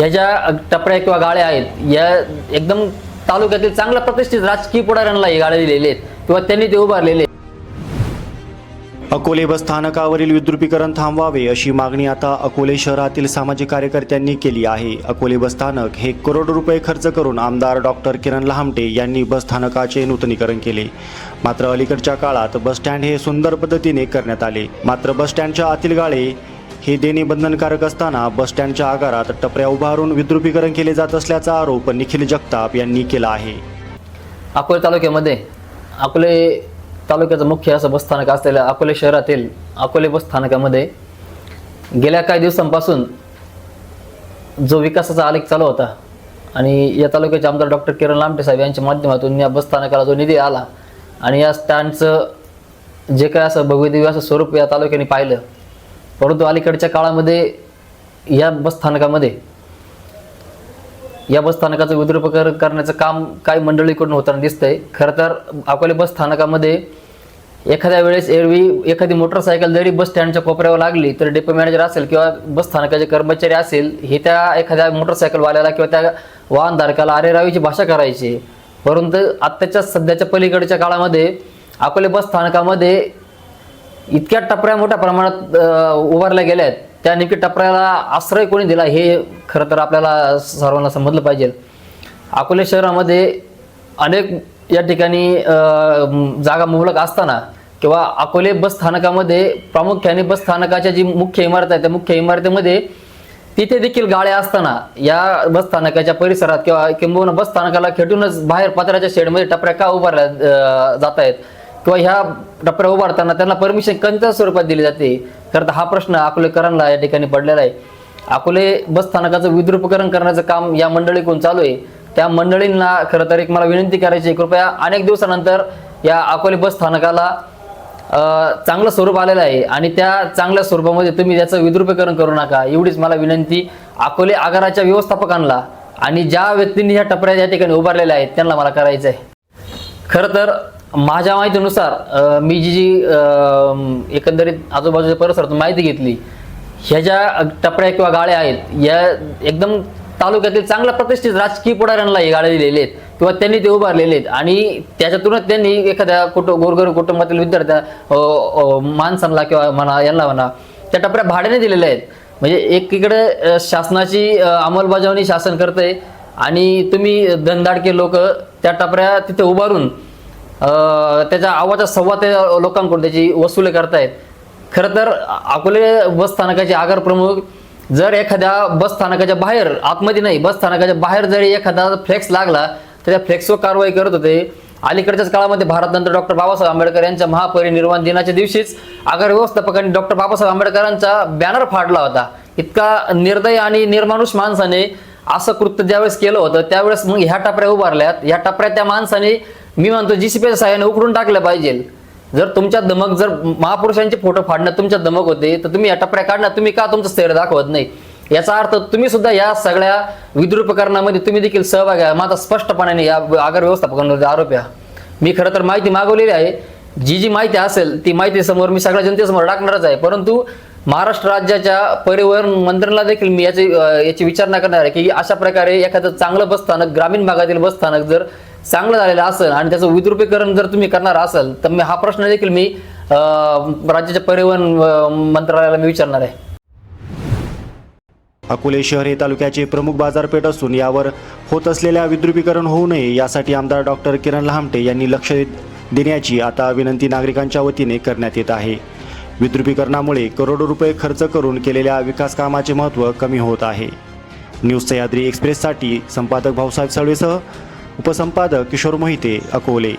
ह्या ज्या टपऱ्या किंवा गाड्या आहेत या एकदम तालुक्यातील चांगल्या प्रतिष्ठित राजकीय पुढाऱ्यांना हे गाड्या दिलेले आहेत किंवा त्यांनी ते उभारलेले. अकोले बस स्थानकावरील विद्रुपीकरण थांबवावे अशी मागणी आता अकोले शहरातील सामाजिक कार्यकर्त्यांनी केली आहे. अकोले बस स्थानक हे करोडो रुपये खर्च करून आमदार डॉक्टर किरण लहामटे यांनी बस स्थानकाचे नूतनीकरण केले. मात्र अलीकडच्या काळात बस स्टँड हे सुंदर पद्धतीने करण्यात आले. मात्र बस स्टँडच्या आतील गाळे हे देणे बंधनकारक असताना बस स्टँडच्या आगारात टपऱ्या उभारून विद्रुपीकरण केले जात असल्याचा आरोप निखिल जगताप यांनी केला आहे. अकोले तालुक्याचं मुख्य असं बसस्थानक असलेल्या अकोले शहरातील अकोले बस स्थानकामध्ये गेल्या काही दिवसांपासून जो विकासाचा आलेख चालू होता आणि या तालुक्याचे आमदार डॉक्टर किरण लहामटे साहेब यांच्या माध्यमातून या बसस्थानकाला जो निधी आला आणि या स्टँडचं जे काय असं भव्यदिव्य असं स्वरूप या तालुक्याने पाहिलं. परंतु अलीकडच्या काळामध्ये या बसस्थानकाचं विद्रुपीकरण करण्याचं काम काही मंडळीकडून होताना दिसतंय. खरं तर अकोले बस स्थानकामध्ये एखाद्या वेळेस एखादी मोटरसायकल जरी बस स्टँडच्या कोपऱ्यावर लागली तर डेपो मॅनेजर असेल किंवा बस स्थानकाचे कर्मचारी असेल हे त्या एखाद्या मोटरसायकलवाल्याला किंवा त्या वाहनधारकाला अरेरावीची भाषा करायची. परंतु आत्ताच्या सध्याच्या पलीकडच्या काळामध्ये अकोले बस स्थानकामध्ये इतक्या टपऱ्या मोठ्या प्रमाणात उभारल्या गेल्या आहेत. त्या नेमकी टपऱ्याला आश्रय कोणी दिला हे खरं तर आपल्याला सर्वांना समजलं पाहिजे. अकोले शहरामध्ये अनेक या ठिकाणी जागा मुबलक असताना किंवा अकोले बस स्थानकामध्ये प्रामुख्याने बस स्थानकाच्या जी मुख्य इमारत आहे त्या मुख्य इमारतीमध्ये तिथे देखील गाड्या असताना या बस स्थानकाच्या परिसरात किंवा बस स्थानकाला खेटूनच बाहेर पत्र्याच्या शेडमध्ये टपऱ्या का उभारल्या जात आहेत किंवा ह्या टपऱ्या उभारताना त्यांना परमिशन कोणत्या स्वरूपात दिली जाते. तर हा प्रश्न अकोलेकरांना या ठिकाणी पडलेला आहे. अकोले बस स्थानकाचं विद्रुपीकरण करण्याचं काम या मंडळीकडून चालू आहे. त्या मंडळींना खरं तर एक मला विनंती करायची, कृपया अनेक दिवसानंतर या अकोले बस स्थानकाला चांगलं स्वरूप आलेलं आहे आणि त्या चांगल्या स्वरूपामध्ये तुम्ही त्याचं विद्रुपीकरण करू नका एवढीच मला विनंती अकोले आगाराच्या व्यवस्थापकांना आणि ज्या व्यक्तींनी ह्या टपऱ्या या ठिकाणी उभारलेल्या आहेत त्यांना मला करायचं आहे. खरं तर माझ्या माहितीनुसार मी जी एकंदरीत आजूबाजूच्या परिसरातून माहिती घेतली, ह्या ज्या टपऱ्या किंवा गाड्या आहेत या एकदम तालुक्यातील चांगल्या प्रतिष्ठित राजकीय पुढाऱ्यांना हे गाड्या दिलेले आहेत किंवा त्यांनी ते उभारलेले आहेत आणि त्याच्यातूनच त्यांनी एखाद्या गोरगरीब कुटुंबातील विद्यार्थ्या माणसांना किंवा यांना म्हणा त्या टपऱ्या भाड्याने दिलेल्या आहेत. म्हणजे एकीकडे शासनाची अंमलबजावणी शासन करतंय आणि तुम्ही धनदाडके लोक त्या टपऱ्या तिथे उभारून त्याच्या आवाजा संवाद लोकांकडून त्याची वसुली करतायत. खरं तर अकोले बस स्थानकाचे आगार प्रमुख जर एखाद्या बस स्थानकाच्या बाहेर आतमध्ये नाही बस स्थानकाच्या बाहेर जरी एखादा फ्लेक्स लागला तर त्या फ्लेक्सवर कारवाई करत होते. अलीकडच्याच काळामध्ये भारतरत्न डॉक्टर बाबासाहेब आंबेडकर यांच्या महापरिनिर्वाण दिनाच्या दिवशीच आगार व्यवस्थापकांनी डॉक्टर बाबासाहेब आंबेडकरांचा बॅनर फाडला होता. इतका निर्दय आणि निर्मानुष माणसाने असं कृत्य ज्यावेळेस केलं होतं त्यावेळेस मग ह्या टपऱ्या उभारल्यात. ह्या टपऱ्या त्या माणसाने मी म्हणतो जीसीपीच्या सहाय्याने उकडून टाकलं पाहिजे. जर तुमच्या दमक जर महापुरुषांचे फोटो फाडण्यात तुमच्या दमक होते तर तुम्ही या टपऱ्या काढण्यात तुम्ही का तुमचं स्थैर्य दाखवत नाही. याचा अर्थ तुम्ही सुद्धा या सगळ्या विद्रुपीकरणामध्ये तुम्ही देखील सहभागी आहे. माझा स्पष्टपणाने या आगार व्यवस्थापकांवर आरोप आहे. मी खरं तर माहिती मागवलेली आहे. जी माहिती असेल ती माहिती समोर मी सगळ्या जनतेसमोर टाकणारच आहे. परंतु महाराष्ट्र राज्याच्या परिवहन मंत्र्यांना देखील मी याची विचारणा करणार आहे की अशा प्रकारे एखादं चांगलं बसस्थानक ग्रामीण भागातील बसस्थानक जर चांगलं झालेलं असेल आणि त्याचं विद्रुपीकरण जर तुम्ही करणार असाल तर मी हा प्रश्न देखील मी राज्याच्या परिवहन मंत्रालयाला मी विचारणार आहे. अकोले शहर हे तालुक्याचे प्रमुख बाजारपेठ असून यावर होत असलेल्या विद्रुपीकरण होऊ नये यासाठी आमदार डॉक्टर किरण लहामटे यांनी लक्ष देण्याची आता विनंती नागरिकांच्या वतीने करण्यात येत आहे. विद्रुपीकरणामुळे करोडो रुपये खर्च करून केलेल्या विकास कामाचे महत्त्व कमी होत आहे. न्यूज सह्याद्री एक्सप्रेससाठी संपादक भाऊसाहेब सळवेसह उपसंपादक किशोर मोहिते, अकोले.